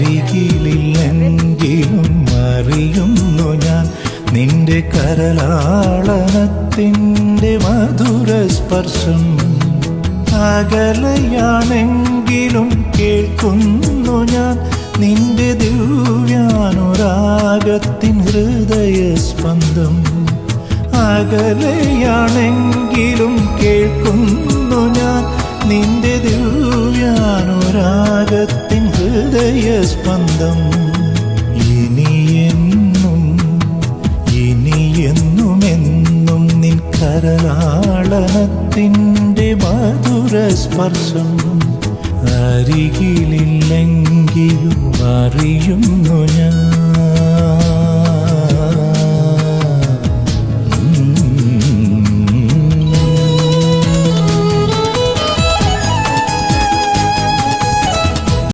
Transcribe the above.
അരികിലില്ലെങ്കിലും അറിയുന്നു ഞാൻ നിന്റെ കരലാളനത്തിൻ്റെ മധുരസ്പർശം. അകലെയാണെങ്കിലും കേൾക്കുന്നു ഞാൻ നിന്റെ ദിവ്യാനുരാഗത്തിൻ ഹൃദയസ്പന്ദം. അകലെയാണെങ്കിലും കേൾക്കുന്നു ഞാൻ നിന്റെ ദിവ്യാനുരാഗത്തിൻ ഹൃദയസ്പന്ദം. ഇനിയെന്നുമെന്നും നിൻ കരലാളനത്തിൻ്റെ മധുരസ്പർശം. അരികിലില്ലെങ്കിലും അറിയുന്നു ഞാൻ